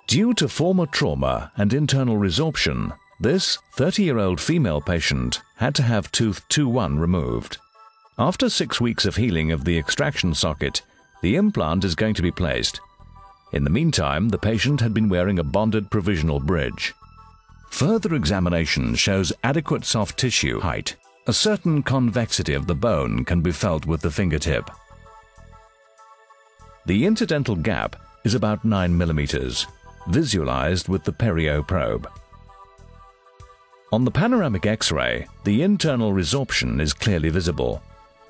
Due to former trauma and internal resorption, this 30-year-old female patient had to have tooth 2-1 removed. After 6 weeks of healing of the extraction socket, the implant is going to be placed. In the meantime, the patient had been wearing a bonded provisional bridge. Further examination shows adequate soft tissue height. A certain convexity of the bone can be felt with the fingertip. The interdental gap is about 9 mm, visualized with the perio probe. On the panoramic X-ray, the internal resorption is clearly visible.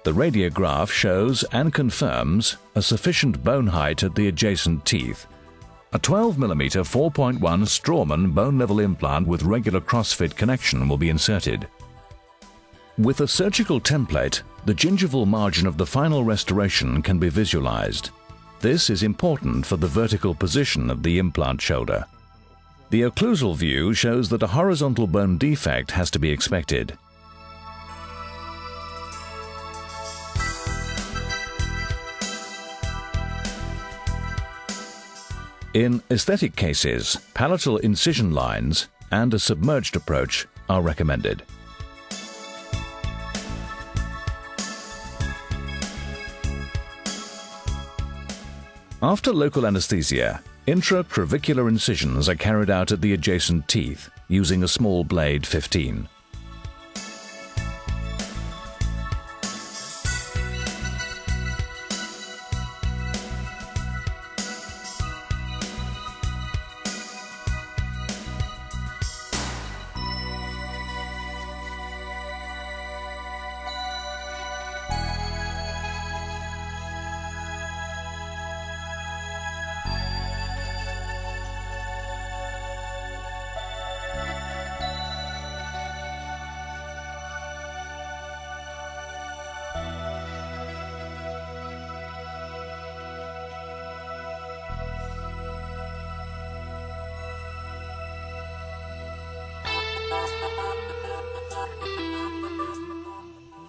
The radiograph shows and confirms a sufficient bone height at the adjacent teeth. A 12 mm 4.1 Straumann bone-level implant with regular crossfit connection will be inserted. With a surgical template, the gingival margin of the final restoration can be visualized. This is important for the vertical position of the implant shoulder. The occlusal view shows that a horizontal bone defect has to be expected. In aesthetic cases, palatal incision lines and a submerged approach are recommended. After local anesthesia, intraclavicular incisions are carried out at the adjacent teeth using a small blade 15.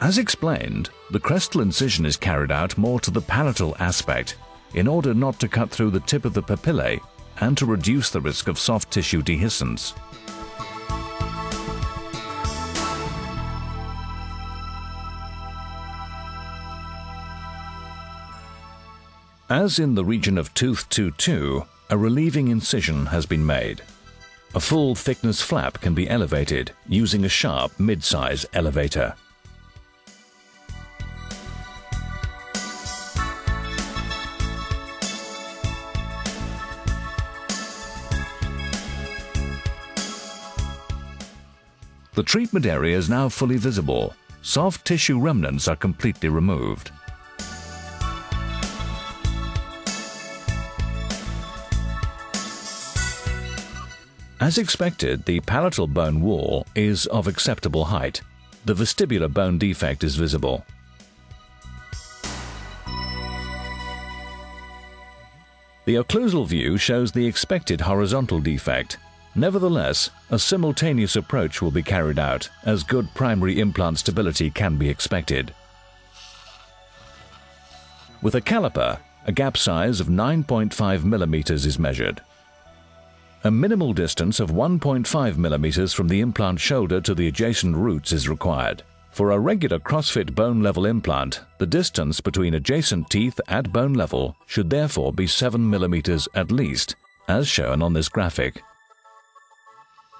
As explained, the crestal incision is carried out more to the palatal aspect in order not to cut through the tip of the papillae and to reduce the risk of soft tissue dehiscence. As in the region of tooth 2-2, a relieving incision has been made. A full thickness flap can be elevated using a sharp mid-size elevator. The treatment area is now fully visible. Soft tissue remnants are completely removed. As expected, the palatal bone wall is of acceptable height. The vestibular bone defect is visible. The occlusal view shows the expected horizontal defect. Nevertheless, a simultaneous approach will be carried out, as good primary implant stability can be expected. With a caliper, a gap size of 9.5 mm is measured. A minimal distance of 1.5 mm from the implant shoulder to the adjacent roots is required. For a regular CrossFit bone-level implant, the distance between adjacent teeth at bone level should therefore be 7 mm at least, as shown on this graphic.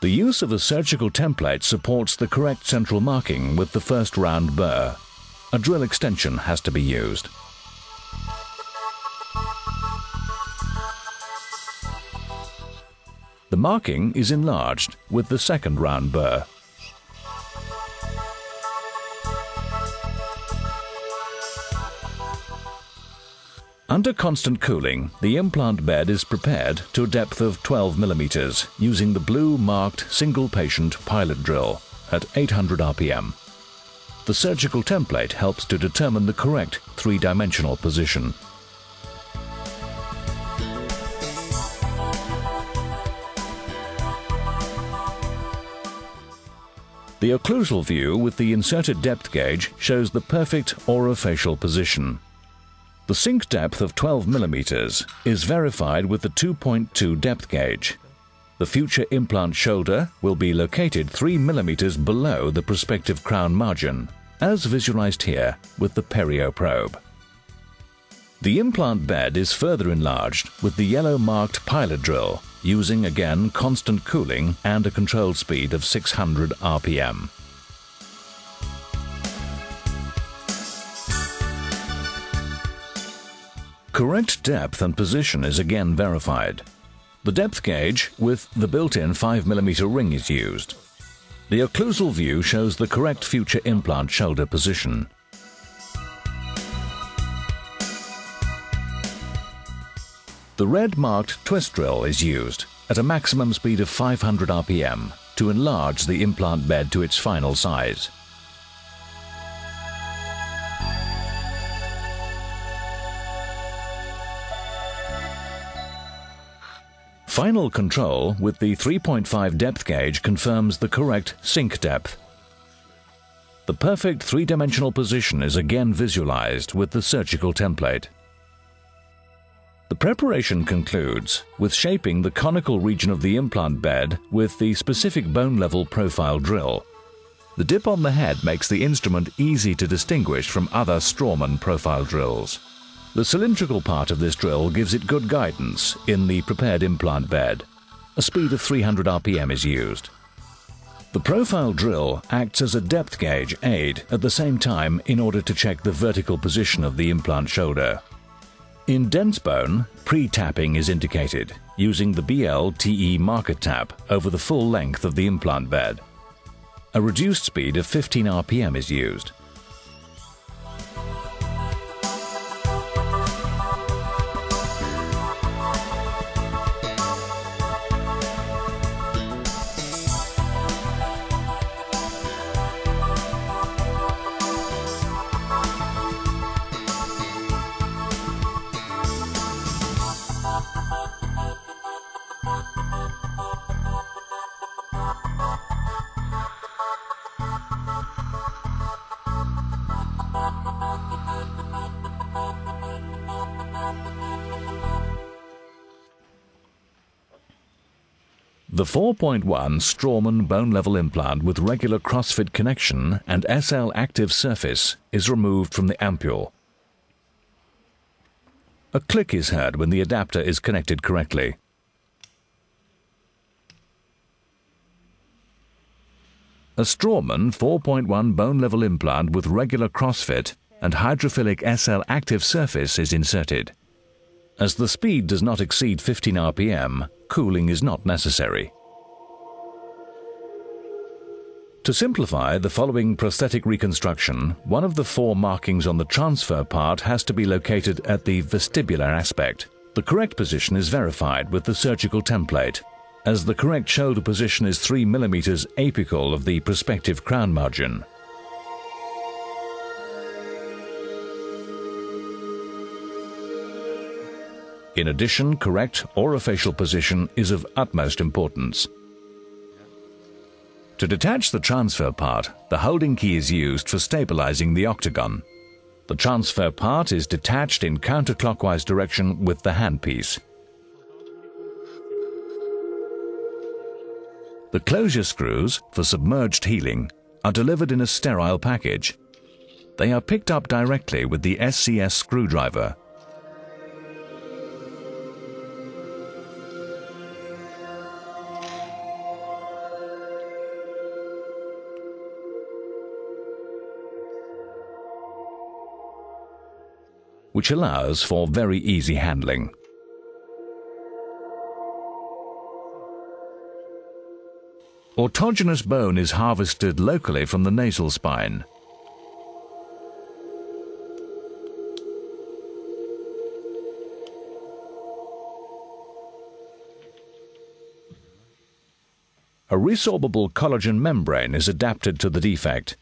The use of a surgical template supports the correct central marking with the first round burr. A drill extension has to be used. The marking is enlarged with the second round burr. Under constant cooling, the implant bed is prepared to a depth of 12 mm using the blue marked single-patient pilot drill at 800 RPM. The surgical template helps to determine the correct three-dimensional position. The occlusal view with the inserted depth gauge shows the perfect orofacial position. The sink depth of 12 mm is verified with the 2.2 depth gauge. The future implant shoulder will be located 3 mm below the prospective crown margin, as visualized here with the perio probe. The implant bed is further enlarged with the yellow marked pilot drill, using again constant cooling and a controlled speed of 600 rpm. Correct depth and position is again verified. The depth gauge with the built-in 5 mm ring is used. The occlusal view shows the correct future implant shoulder position. The red marked twist drill is used at a maximum speed of 500 rpm to enlarge the implant bed to its final size. Final control with the 3.5 depth gauge confirms the correct sink depth. The perfect three-dimensional position is again visualized with the surgical template. The preparation concludes with shaping the conical region of the implant bed with the specific bone-level profile drill. The dip on the head makes the instrument easy to distinguish from other Strawman profile drills. The cylindrical part of this drill gives it good guidance in the prepared implant bed. A speed of 300 rpm is used. The profile drill acts as a depth gauge aid at the same time in order to check the vertical position of the implant shoulder. In dense bone, pre-tapping is indicated using the BL-TE marker tap over the full length of the implant bed. A reduced speed of 15 rpm is used. The 4.1 Strawman bone-level implant with regular crossfit connection and SL active surface is removed from the ampule. A click is heard when the adapter is connected correctly. A Strawman 4.1 bone-level implant with regular crossfit and hydrophilic SL active surface is inserted. As the speed does not exceed 15 rpm, cooling is not necessary. To simplify the following prosthetic reconstruction, one of the 4 markings on the transfer part has to be located at the vestibular aspect. The correct position is verified with the surgical template, as the correct shoulder position is 3 mm apical of the prospective crown margin. In addition, correct orofacial position is of utmost importance. To detach the transfer part, the holding key is used for stabilizing the octagon. The transfer part is detached in counterclockwise direction with the handpiece. The closure screws for submerged healing are delivered in a sterile package. They are picked up directly with the SCS screwdriver. Which allows for very easy handling. Autogenous bone is harvested locally from the nasal spine. A resorbable collagen membrane is adapted to the defect.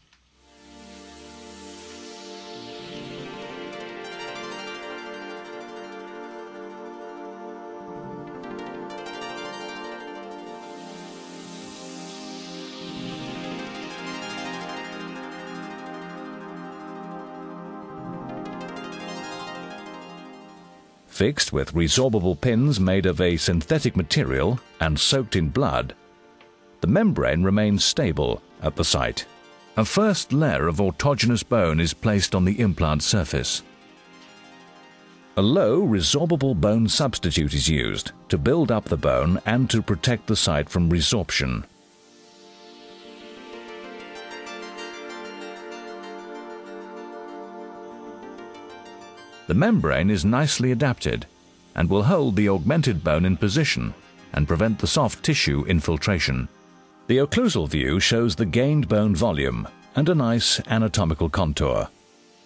Fixed with resorbable pins made of a synthetic material and soaked in blood, the membrane remains stable at the site. A first layer of autogenous bone is placed on the implant surface. A low resorbable bone substitute is used to build up the bone and to protect the site from resorption. The membrane is nicely adapted and will hold the augmented bone in position and prevent the soft tissue infiltration. The occlusal view shows the gained bone volume and a nice anatomical contour.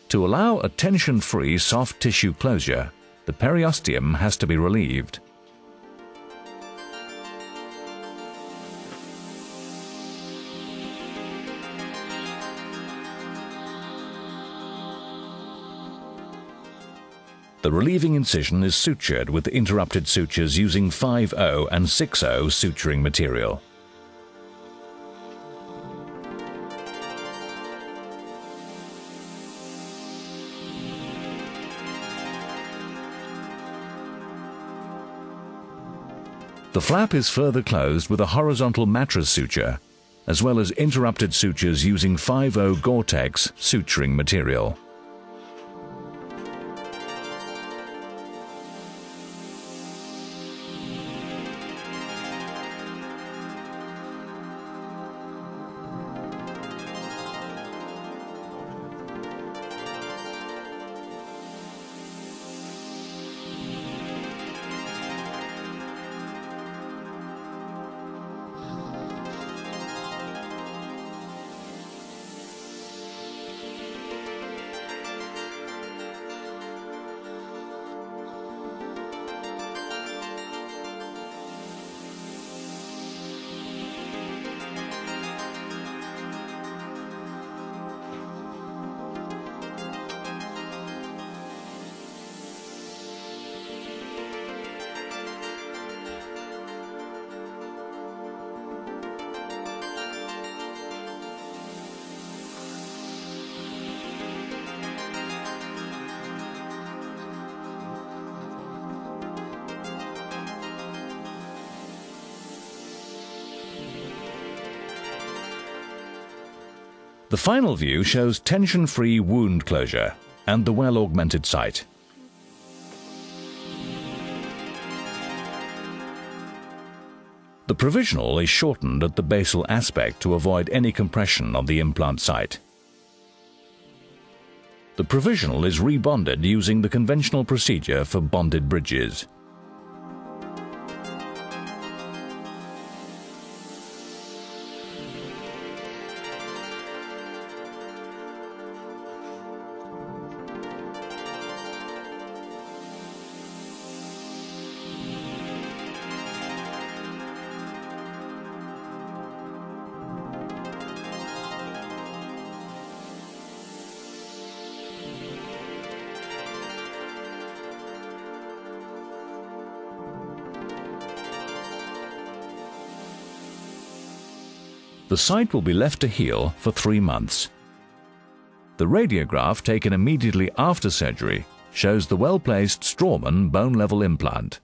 To allow a tension-free soft tissue closure, the periosteum has to be relieved. The relieving incision is sutured with interrupted sutures using 5/0 and 6/0 suturing material. The flap is further closed with a horizontal mattress suture, as well as interrupted sutures using 5/0 Gore-Tex suturing material. The final view shows tension-free wound closure and the well-augmented site. The provisional is shortened at the basal aspect to avoid any compression of the implant site. The provisional is rebonded using the conventional procedure for bonded bridges. The site will be left to heal for 3 months. The radiograph taken immediately after surgery shows the well-placed Strawman bone-level implant.